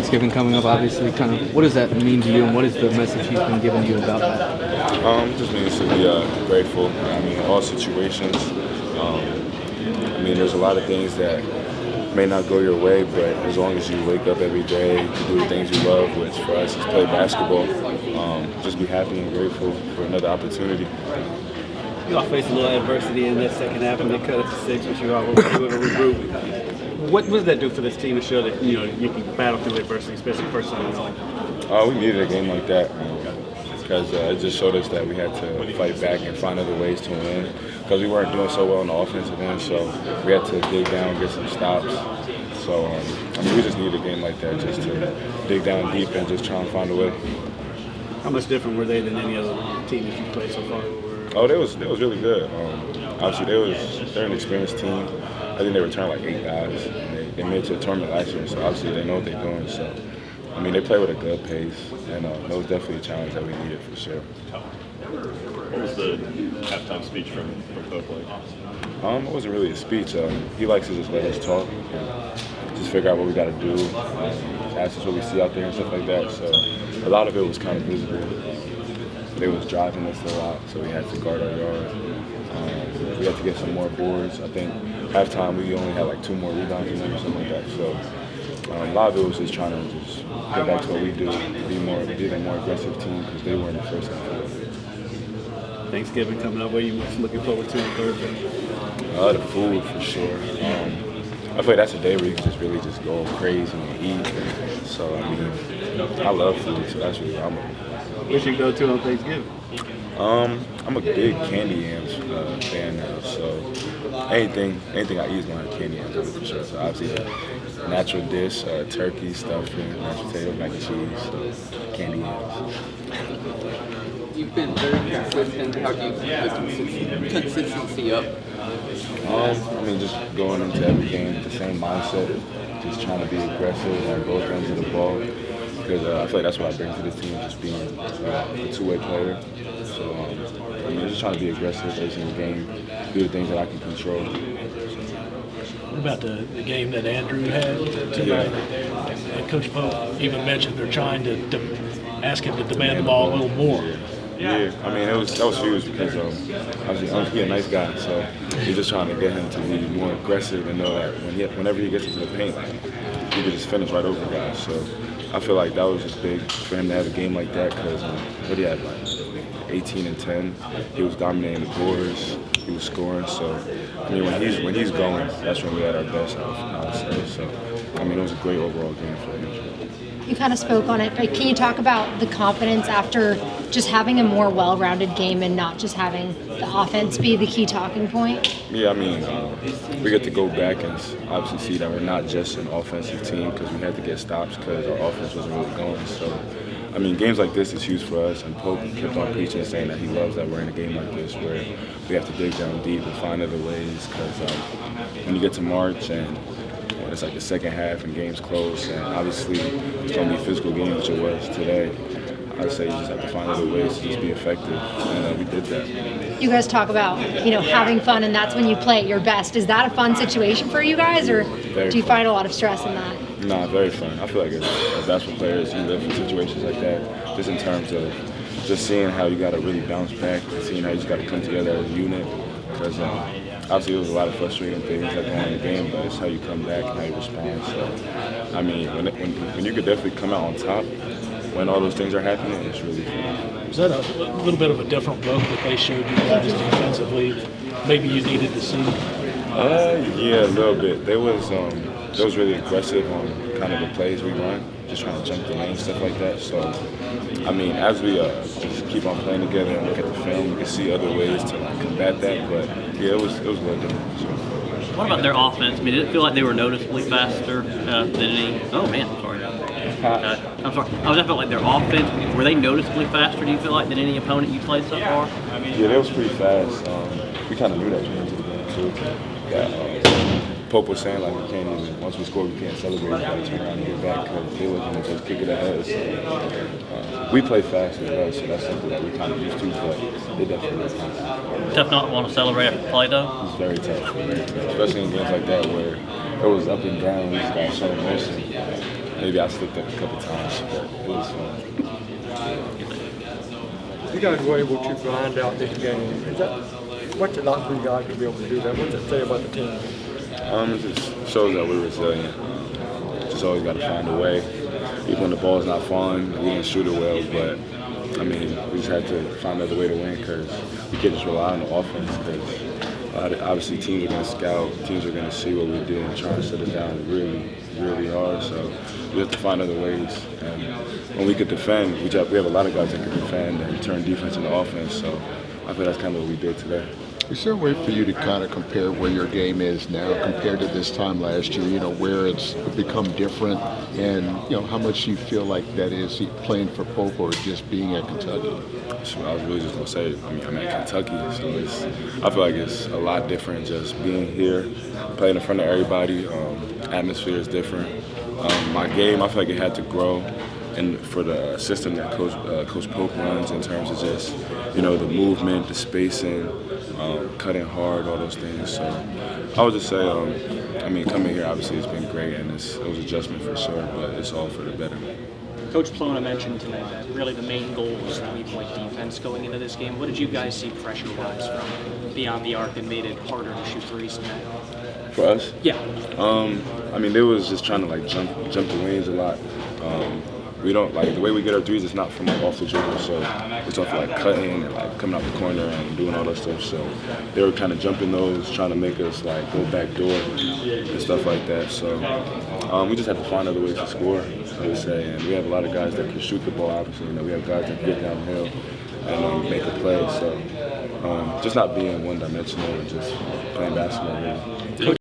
Thanksgiving coming up, obviously. Kind of, what does that mean to you, and what is the message he's been giving you about that? Just means to be grateful. I mean, all situations. I mean, there's a lot of things that may not go your way, but as long as you wake up every day to do the things you love, which for us is play basketball, just be happy and grateful for another opportunity. You all faced a little adversity in that second half, and they cut it to 6, which you all were able to regroup. What does that do for this team to show that you can battle through adversity, especially first time in life? We needed a game like that because it just showed us that we had to fight back and find other ways to win. Because we weren't doing so well on the offensive end, so we had to dig down, get some stops. So I mean, we just needed a game like that just to dig down deep and just try and find a way. How much different were they than any other team that you've played so far? Oh, they was really good. Obviously, they're an experienced team. I think they returned like 8 guys. And they made it to a tournament last year, so obviously they know what they're doing. So, I mean, they play with a good pace, and that was definitely a challenge that we needed for sure. What was the halftime speech from Coach like? It wasn't really a speech. He likes to just let us talk and just figure out what we got to do, ask us what we see out there and stuff like that. So a lot of it was kind of visible. They was driving us a lot, so we had to guard our yard. We had to get some more boards. I think halftime we only had like 2 more rebounds in them or something like that. So a lot of it was just trying to just get back to what we do, be a more aggressive team because they were in the first half. Thanksgiving coming up, what are you most looking forward to on Thursday? The food for sure. I feel like that's a day where you can just really just go crazy and eat. So I mean, I love food, so that's really what I'm looking for. What's your go-to on Thanksgiving? I'm a big candy yams fan now, so anything I eat is going to have candy yams on it for sure. So obviously a natural dish, turkey, stuffing, mashed potatoes, mac and cheese, so candy yams. You've been very consistent. How do you keep the consistency up? I mean, just going into every game with the same mindset, just trying to be aggressive on both ends of the ball. Because I feel like that's what I bring to this team, just being a two-way player. So I mean, just trying to be aggressive every single game, do the things that I can control. What about the game that Andrew had tonight? And Coach Pope even mentioned they're trying to ask him to demand the ball a little more. Yeah, I mean, that was huge because obviously he's a nice guy, so he's just trying to get him to be more aggressive and know that whenever he gets into the paint, he can just finish right over guys. So I feel like that was just big for him to have a game like that because what he had, like 18 and 10, he was dominating the boards, he was scoring. So I mean, when he's going, that's when we had our best, I would say. So I mean, it was a great overall game for him. You kind of spoke on it, but can you talk about the confidence after just having a more well-rounded game and not just having the offense be the key talking point? Yeah, I mean, we get to go back and obviously see that we're not just an offensive team because we had to get stops because our offense wasn't really going. So, I mean, games like this is huge for us, and Pope kept on preaching and saying that he loves that we're in a game like this where we have to dig down deep and find other ways because when you get to March and it's like the second half and games close, and obviously it's going to be a physical game, which it was today. I'd say you just have to find other ways to just be effective, and we did that. You guys talk about, having fun, and that's when you play at your best. Is that a fun situation for you guys, or do you find a lot of stress in that? Nah, very fun. I feel like as basketball players, you live in situations like that, just in terms of just seeing how you got to really bounce back, and seeing how you just got to come together as a unit, because obviously, there was a lot of frustrating things that go on in the game, but it's how you come back and how you respond. So, I mean, when you could definitely come out on top when all those things are happening, it's really fun. Was that a little bit of a different look that they showed you guys defensively that maybe you needed to see? Yeah, a little bit. They was really aggressive on kind of the plays we run, just trying to jump the lane, stuff like that. So, I mean, as we just keep on playing together and look at the film, we can see other ways to combat that. But yeah, it was a little different. So. What about their offense? I mean, did it feel like they were noticeably faster than any? Oh man, sorry. I'm sorry. I was just felt like their offense. Were they noticeably faster? Do you feel like than any opponent you played so far? Yeah, they was pretty fast. We kind of knew that going into the game too. Yeah, Pope was saying like we can't even once we score we can't celebrate. We gotta turn around and get back because they were gonna just kick it ahead. So, we play fast as well, so that's something that we kind of used to. But they definitely was kind of tough not to want to celebrate after play though. It's very tough, especially in games like that where it was up and down. We just got so emotion. maybe I slipped up a couple times, but it was fun. You guys were able to grind out this game. What's it like for you guys to be able to do that? What's it say about the team? It just shows that we're resilient. Just always got to find a way. Even when the ball's not falling, we didn't shoot it well, but I mean, we just had to find another way to win because we can't just rely on the offense because obviously teams are going to scout, teams are going to see what we do and try to shut us down really, really hard. So we have to find other ways. And when we could defend, we have a lot of guys that can defend and turn defense into offense. So I think that's kind of what we did today. Is there a way for you to kind of compare where your game is now compared to this time last year, where it's become different and, how much you feel like that is playing for Pope or just being at Kentucky? So I was really just going to say, I'm at Kentucky, so I feel like it's a lot different just being here, playing in front of everybody. Atmosphere is different. My game, I feel like it had to grow. And for the system that Coach Pope runs in terms of just, the movement, the spacing, cutting hard, all those things. So I would just say, coming here obviously has been great, and it was adjustment for sure, but it's all for the better. Coach Plona mentioned tonight that really the main goal was 3-point defense going into this game. What did you guys see pressure-wise from beyond the arc that made it harder to shoot threes tonight? For us? Yeah. They was just trying to jump the lanes a lot. We don't the way we get our threes is not from off the dribble, so it's off cutting and coming out the corner and doing all that stuff. So they were kind of jumping those, trying to make us go back door and stuff like that. So we just had to find other ways to score, I would say. And we have a lot of guys that can shoot the ball. Obviously, we have guys that can get downhill and make a play. So just not being one-dimensional and just playing basketball. Really.